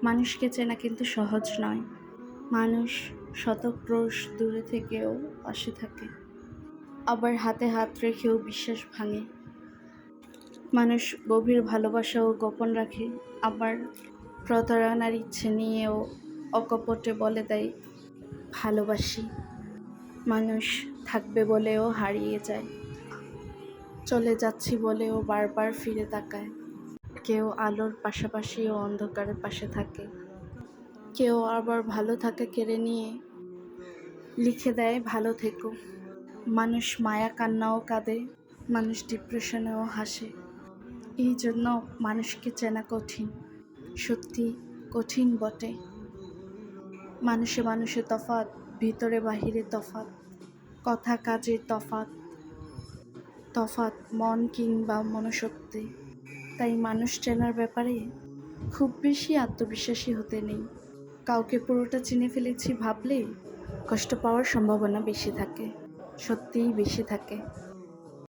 মানুষকে চেনা কিন্তু সহজ নয়। মানুষ শত ক্রোশ দূরে থেকেও পাশে থাকে, আবার হাতে হাত রেখেও বিশ্বাস ভাঙে। মানুষ গভীর ভালোবাসাও গোপন রাখে, আবার প্রতারণার ইচ্ছে নিয়েও অকপটে বলে দেয় ভালোবাসি। মানুষ থাকবে বলেও হারিয়ে যায়, চলে যাচ্ছি বলেও বারবার ফিরে তাকায়। কেউ আলোর পাশাপাশিও অন্ধকারের পাশে থাকে, কেউ আবার ভালো থাকা কেড়ে নিয়ে লিখে দেয় ভালো থেকো। মানুষ মায়া কান্নাও কাঁদে, মানুষ ডিপ্রেশনেও হাসে। এই জন্য মানুষকে চেনা কঠিন, সত্যি কঠিন বটে। মানুষে মানুষে তফাৎ, ভিতরে বাহিরে তফাৎ, কথা কাজে তফাৎ, তফাৎ মন কিংবা মনুষ্যত্বে। তাই মানুষ চেনার ব্যাপারে খুব বেশি আত্মবিশ্বাসী হতে নেই। কাউকে পুরোটা চিনে ফেলেছি ভাবলে কষ্ট পাওয়ার সম্ভাবনা বেশি থাকে, সত্যিই বেশি থাকে।